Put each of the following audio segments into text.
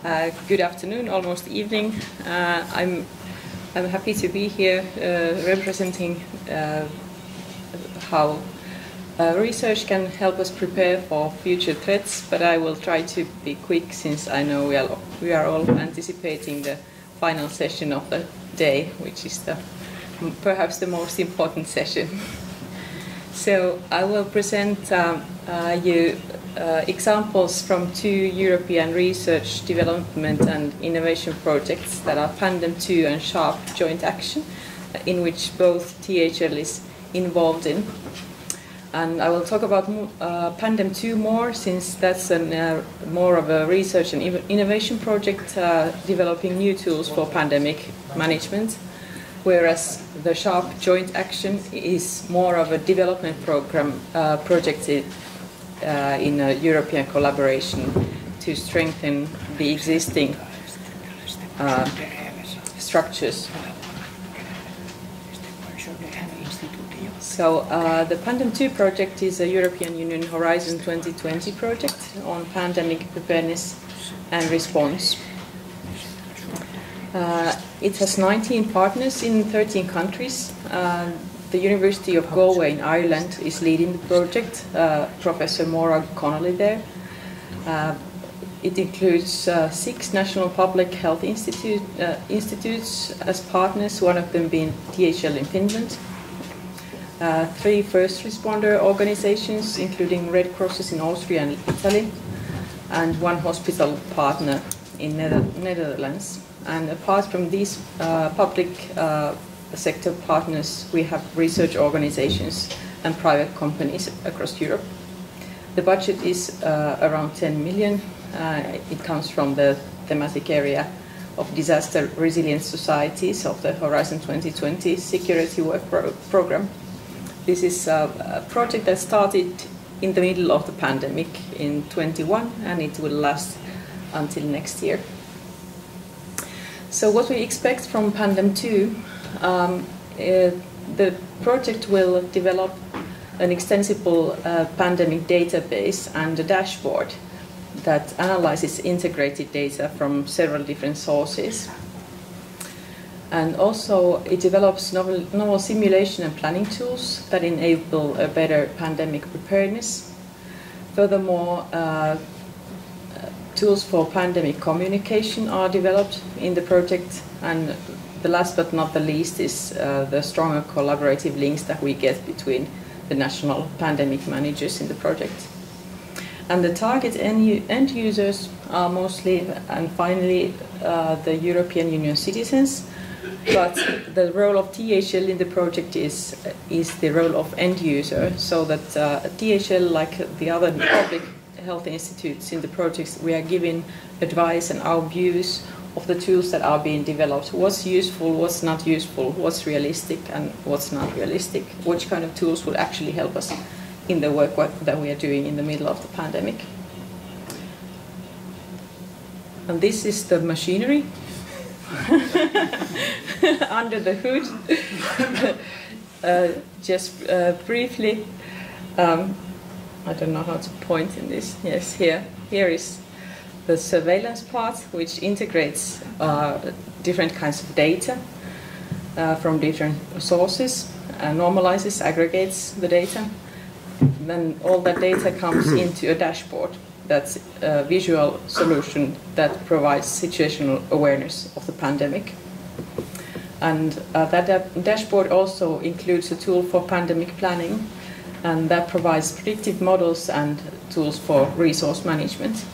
Good afternoon, almost evening. I'm happy to be here representing how research can help us prepare for future threats, but I will try to be quick since I know we are all anticipating the final session of the day, which is perhaps the most important session. So I will present you examples from two European research, development and innovation projects that are Pandem2 and SHARP joint action, in which both THL is involved in. And I will talk about Pandem2 more, since that's more of a research and innovation project developing new tools for pandemic management, whereas the SHARP joint action is more of a development program project in a European collaboration to strengthen the existing structures. So the Pandem2 project is a European Union Horizon 2020 project on pandemic preparedness and response. It has 19 partners in 13 countries. The University of Galway in Ireland is leading the project, Professor Maura Connolly there. It includes 6 national public health institutes as partners, one of them being THL in Finland. 3 first responder organizations, including Red Crosses in Austria and Italy, and 1 hospital partner in Netherlands. And apart from these public sector partners, we have research organizations and private companies across Europe. The budget is around 10 million. It comes from the thematic area of disaster resilient societies of the Horizon 2020 security work program. This is a project that started in the middle of the pandemic in 2021, and it will last until next year. So what we expect from Pandem2, the project will develop an extensible pandemic database and a dashboard that analyzes integrated data from several different sources. And also it develops novel simulation and planning tools that enable a better pandemic preparedness. Furthermore, tools for pandemic communication are developed in the project, and the last but not the least is the stronger collaborative links that we get between the national pandemic managers in the project. And the target end users are mostly, and finally, the European Union citizens, but the role of THL in the project is the role of end user, so that THL, like the other public health institutes in the projects, we are giving advice and our views of the tools that are being developed. What's useful, what's not useful, what's realistic and what's not realistic, which kind of tools will actually help us in the work that we are doing in the middle of the pandemic. And this is the machinery under the hood. Just briefly, I don't know how to point in this. Yes, here is the surveillance part, which integrates different kinds of data from different sources, normalizes, aggregates the data. Then all that data comes into a dashboard. That's a visual solution that provides situational awareness of the pandemic. And that dashboard also includes a tool for pandemic planning, and that provides predictive models and tools for resource management.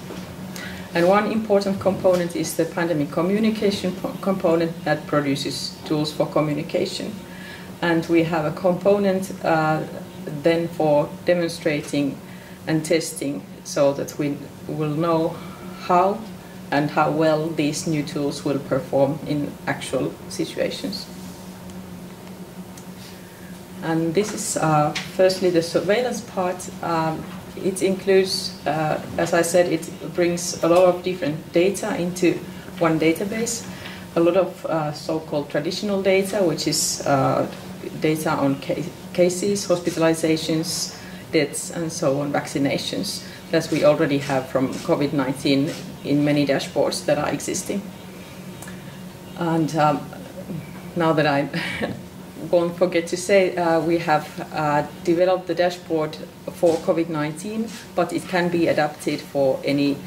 And one important component is the pandemic communication component that produces tools for communication. And we have a component then for demonstrating and testing, so that we will know how and how well these new tools will perform in actual situations. And this is firstly the surveillance part. It includes, as I said, it brings a lot of different data into one database. A lot of so-called traditional data, which is data on cases, hospitalizations, deaths, and so on, vaccinations, that we already have from COVID-19 in many dashboards that are existing. And now that I won't forget to say, we have developed the dashboard for COVID-19, but it can be adapted for any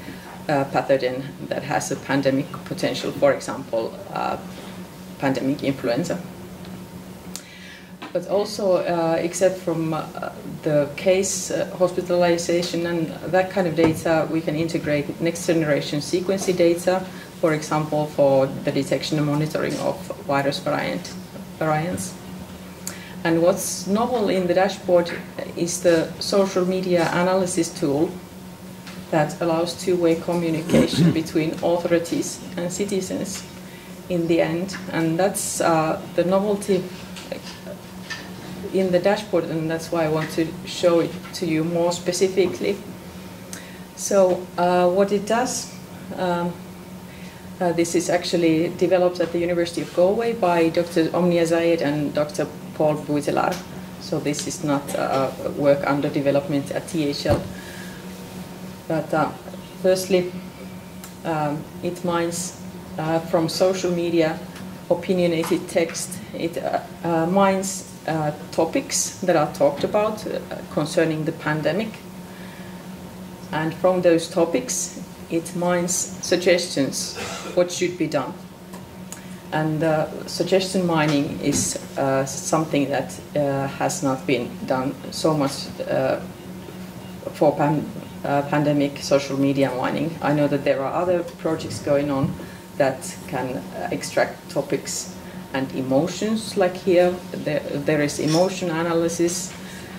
pathogen that has a pandemic potential, for example, pandemic influenza. But also, except from the case hospitalization and that kind of data, we can integrate next generation sequencing data, for example, for the detection and monitoring of virus variants. And what's novel in the dashboard is the social media analysis tool that allows two-way communication between authorities and citizens in the end. And that's the novelty in the dashboard, and that's why I want to show it to you more specifically. So what it does, this is actually developed at the University of Galway by Dr. Omnia Zayed and Dr. Paul Voutilainen. So this is not work under development at THL. But firstly, it mines from social media opinionated text. It mines topics that are talked about concerning the pandemic. And from those topics, it mines suggestions, what should be done. And suggestion mining is something that has not been done so much for pandemic social media mining. I know that there are other projects going on that can extract topics and emotions, like here. There is emotion analysis,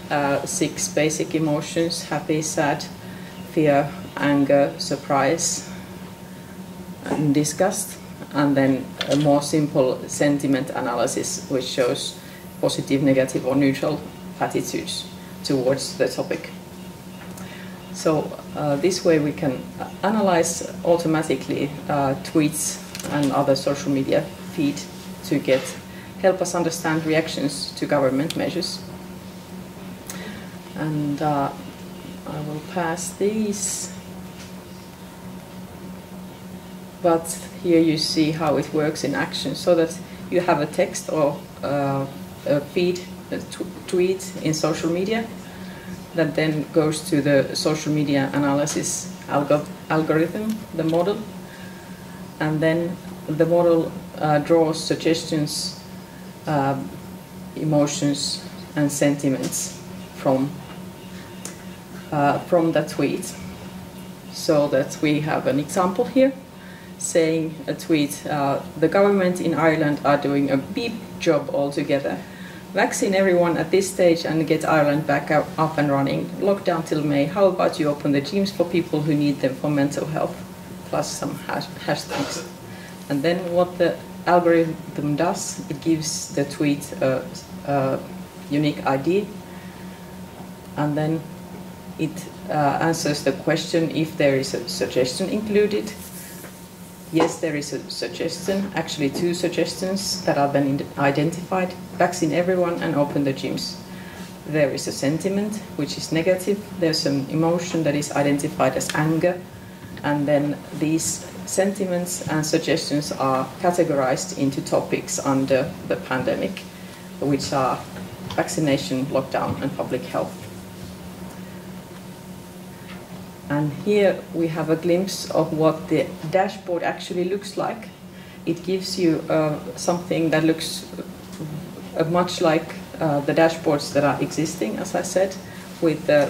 6 basic emotions: happy, sad, fear, anger, surprise, and disgust. And then a more simple sentiment analysis, which shows positive, negative, or neutral attitudes towards the topic. So this way we can analyze automatically tweets and other social media feed to help us understand reactions to government measures. And I will pass these. But here you see how it works in action, so that you have a text or a feed, a tweet in social media that then goes to the social media analysis algorithm, the model, and then the model draws suggestions, emotions, and sentiments from that tweet. So that we have an example here, saying a tweet, the government in Ireland are doing a beep job altogether. Vaccine everyone at this stage and get Ireland back up and running. Lockdown till May. How about you open the gyms for people who need them for mental health? Plus some hashtags. And then what the algorithm does, it gives the tweet a unique ID, and then it answers the question if there is a suggestion included. Yes, there is a suggestion, actually 2 suggestions that are then identified: vaccine everyone and open the gyms. There is a sentiment, which is negative. There's an emotion that is identified as anger. And then these sentiments and suggestions are categorized into topics under the pandemic, which are vaccination, lockdown, and public health. And here we have a glimpse of what the dashboard actually looks like. It gives you something that looks much like the dashboards that are existing, as I said, with the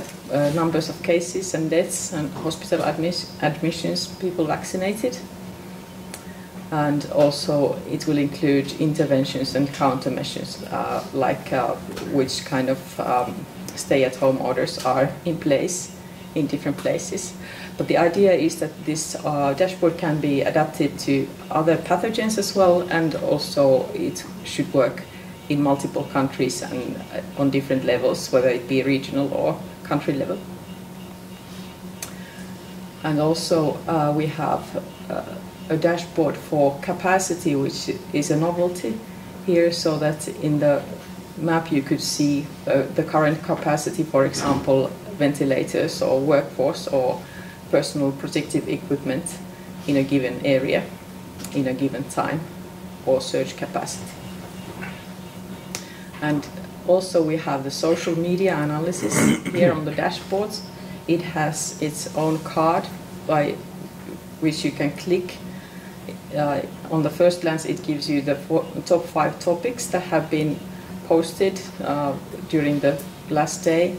numbers of cases and deaths and hospital admissions, people vaccinated. And also it will include interventions and countermeasures, like which kind of stay-at-home orders are in place in different places. But the idea is that this dashboard can be adapted to other pathogens as well, and also it should work in multiple countries and on different levels, whether it be regional or country level. And also we have a dashboard for capacity, which is a novelty here, so that in the map you could see the current capacity, for example, ventilators or workforce or personal protective equipment in a given area, in a given time, or search capacity. And also we have the social media analysis here on the dashboards. It has its own card by which you can click. On the first glance, it gives you the top 5 topics that have been posted during the last day.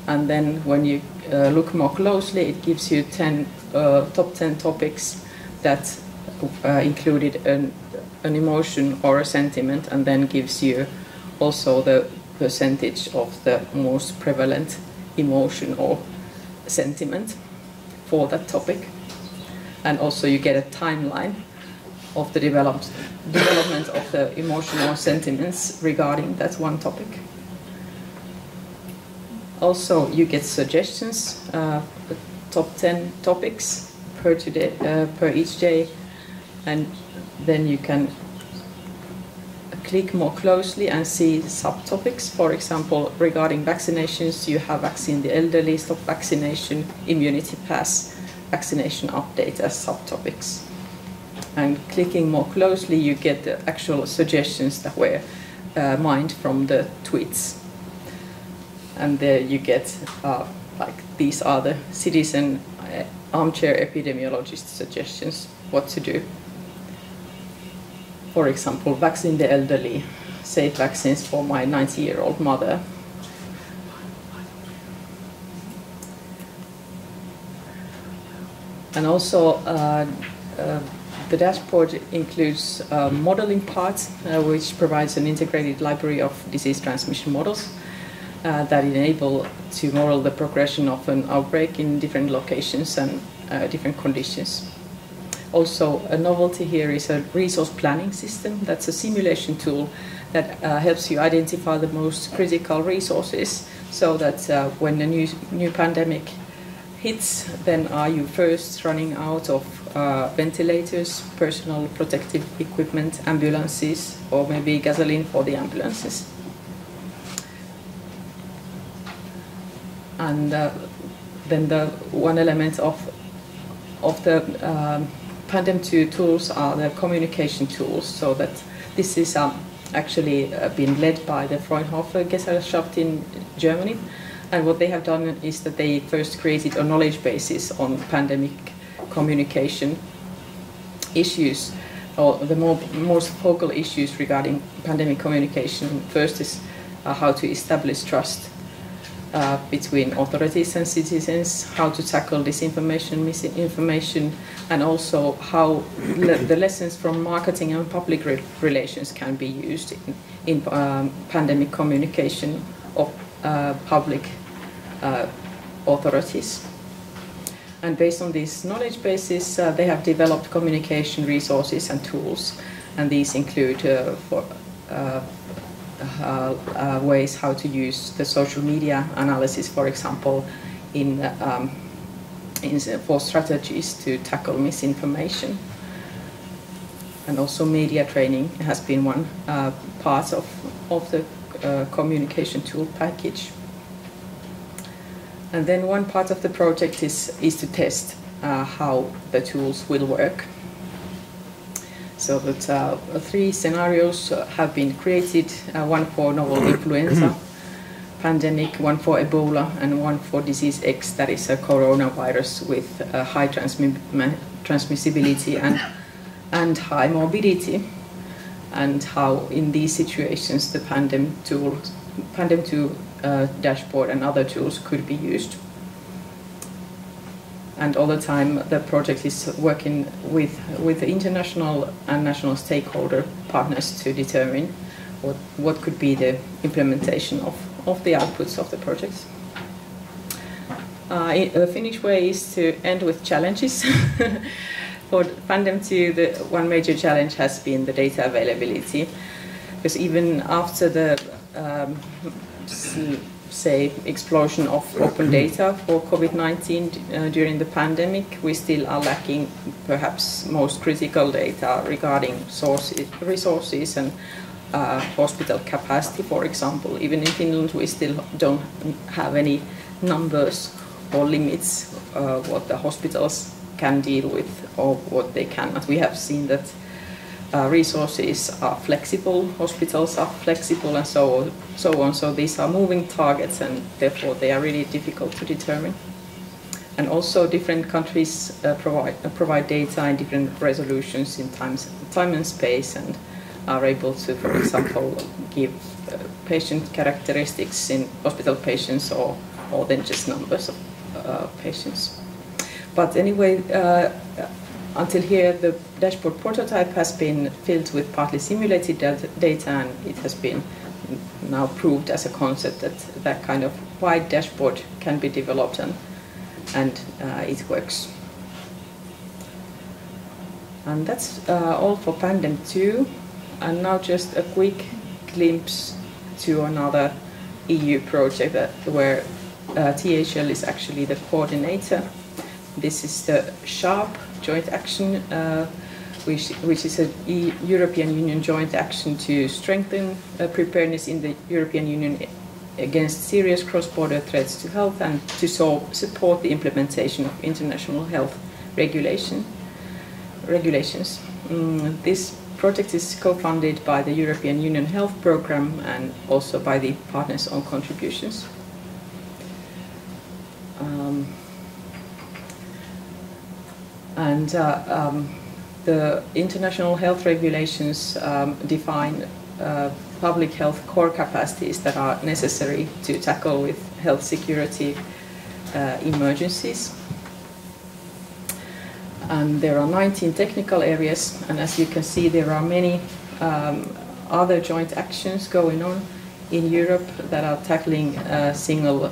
And then when you look more closely, it gives you top 10 topics that included an emotion or a sentiment, and then gives you also the percentage of the most prevalent emotion or sentiment for that topic. And also you get a timeline of the development of the emotional sentiments regarding that one topic. Also you get suggestions, top 10 topics per each day, and then you can click more closely and see subtopics. For example, regarding vaccinations, you have vaccine the elderly, stop vaccination, immunity pass, vaccination update as subtopics. And clicking more closely, you get the actual suggestions that were mined from the tweets. And there you get, like, these are the citizen armchair epidemiologist suggestions, what to do. For example, vaccine the elderly, safe vaccines for my 90-year-old mother. And also the dashboard includes modeling parts, which provides an integrated library of disease transmission models that enable to model the progression of an outbreak in different locations and different conditions. Also, a novelty here is a resource planning system. That's a simulation tool that helps you identify the most critical resources, so that when a new pandemic hits, then are you first running out of ventilators, personal protective equipment, ambulances, or maybe gasoline for the ambulances. And then the one element of the Pandem2 tools are the communication tools, so that this is actually been led by the Fraunhofer Gesellschaft in Germany. And what they have done is that they first created a knowledge basis on pandemic communication issues, or the most focal issues regarding pandemic communication. First is how to establish trust between authorities and citizens, how to tackle disinformation, misinformation, and also how the lessons from marketing and public relations can be used in pandemic communication of public authorities. And based on these knowledge bases, they have developed communication resources and tools, and these include ways how to use the social media analysis, for example, for strategies to tackle misinformation. And also media training has been one part of the communication tool package. And then one part of the project is to test how the tools will work. So that 3 scenarios have been created, one for novel influenza pandemic, one for Ebola, and one for disease X, that is a coronavirus with high transmissibility and high morbidity, and how in these situations the Pandem2 dashboard and other tools could be used. And all the time the project is working with the international and national stakeholder partners to determine what could be the implementation of the outputs of the project. The Finnish way is to end with challenges. For Pandem2, the one major challenge has been the data availability, because even after the say explosion of open data for COVID-19 during the pandemic, we still are lacking perhaps most critical data regarding resources and hospital capacity, for example. Even in Finland, we still don't have any numbers or limits what the hospitals can deal with or what they cannot. We have seen that resources are flexible, hospitals are flexible, and so on. So these are moving targets, and therefore they are really difficult to determine. And also different countries provide data in different resolutions in time and space, and are able to, for example, give patient characteristics in hospital patients or then just numbers of patients. But anyway, until here, the dashboard prototype has been filled with partly simulated data, and it has been now proved as a concept that that kind of wide dashboard can be developed, and it works. And that's all for Pandem 2. And now just a quick glimpse to another EU project where THL is actually the coordinator. This is the SHARP joint action, which is a European Union joint action to strengthen preparedness in the European Union against serious cross-border threats to health and to support the implementation of international health regulations. This project is co-funded by the European Union Health Programme and also by the Partners' Own Contributions. The international health regulations define public health core capacities that are necessary to tackle with health security emergencies. And there are 19 technical areas, and as you can see, there are many other joint actions going on in Europe that are tackling single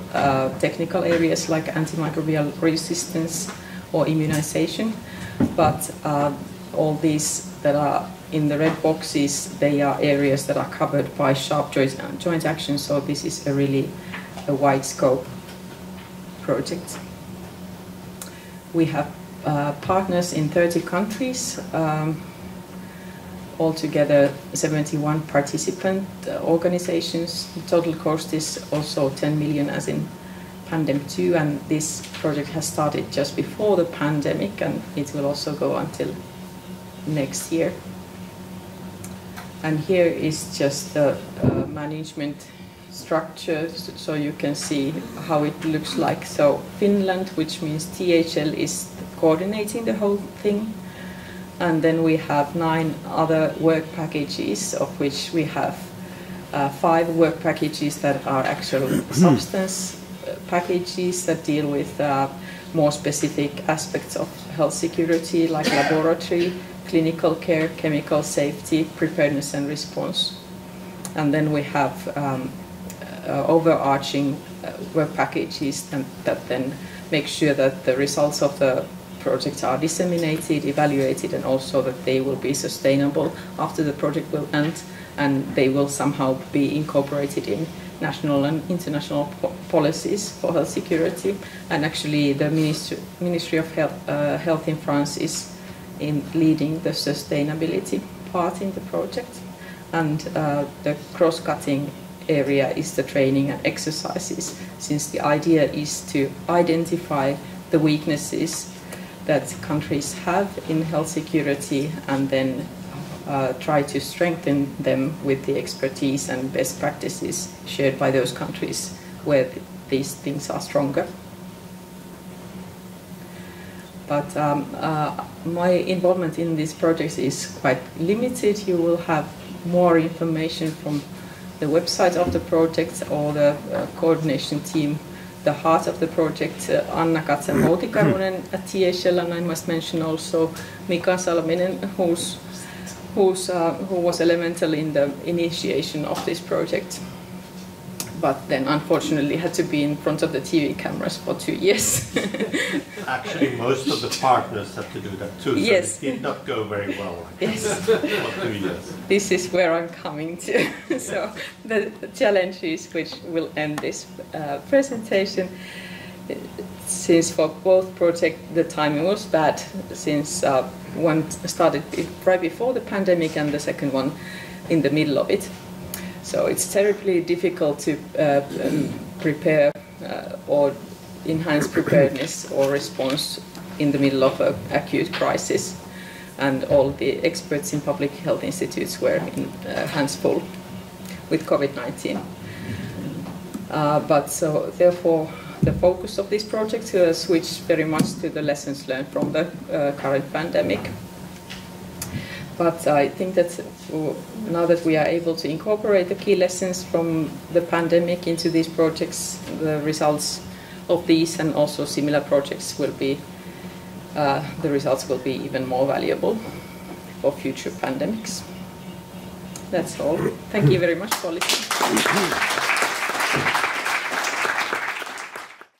technical areas like antimicrobial resistance or immunization. But all these that are in the red boxes, they are areas that are covered by SHARP joint action, so this is a really wide scope project. We have partners in 30 countries, altogether 71 participant organizations. The total cost is also 10 million as in Pandem 2, and this project has started just before the pandemic, and it will also go until next year. And here is just the management structure, so you can see how it looks like. So Finland, which means THL, is coordinating the whole thing. And then we have 9 other work packages, of which we have 5 work packages that are actual substance packages that deal with more specific aspects of health security, like laboratory, clinical care, chemical safety, preparedness and response. And then we have overarching work packages that then make sure that the results of the projects are disseminated, evaluated, and also that they will be sustainable after the project will end, and they will somehow be incorporated in national and international policies for health security. And actually the Ministry of Health in France is leading the sustainability part in the project. And the cross-cutting area is the training and exercises, since the idea is to identify the weaknesses that countries have in health security and then try to strengthen them with the expertise and best practices shared by those countries where these things are stronger. But my involvement in these projects is quite limited. You will have more information from the website of the project or the coordination team. The heart of the project, Anna Katsa-Moutikarunen at THL, and I must mention also Mika Salminen, who was elemental in the initiation of this project, but then unfortunately had to be in front of the TV cameras for 2 years. Actually, most of the partners had to do that too, so yes. It did not go very well. Yes. For 2 years. This is where I'm coming to. So the challenges which will end this presentation, since for both projects the timing was bad, since one started right before the pandemic and the second one in the middle of it. So it's terribly difficult to prepare or enhance preparedness or response in the middle of an acute crisis. And all the experts in public health institutes were in hands full with COVID-19. But so therefore, the focus of this project switched very much to the lessons learned from the current pandemic. But I think that now that we are able to incorporate the key lessons from the pandemic into these projects, the results of these and also similar projects will be, the results will be even more valuable for future pandemics. That's all. Thank you very much for listening.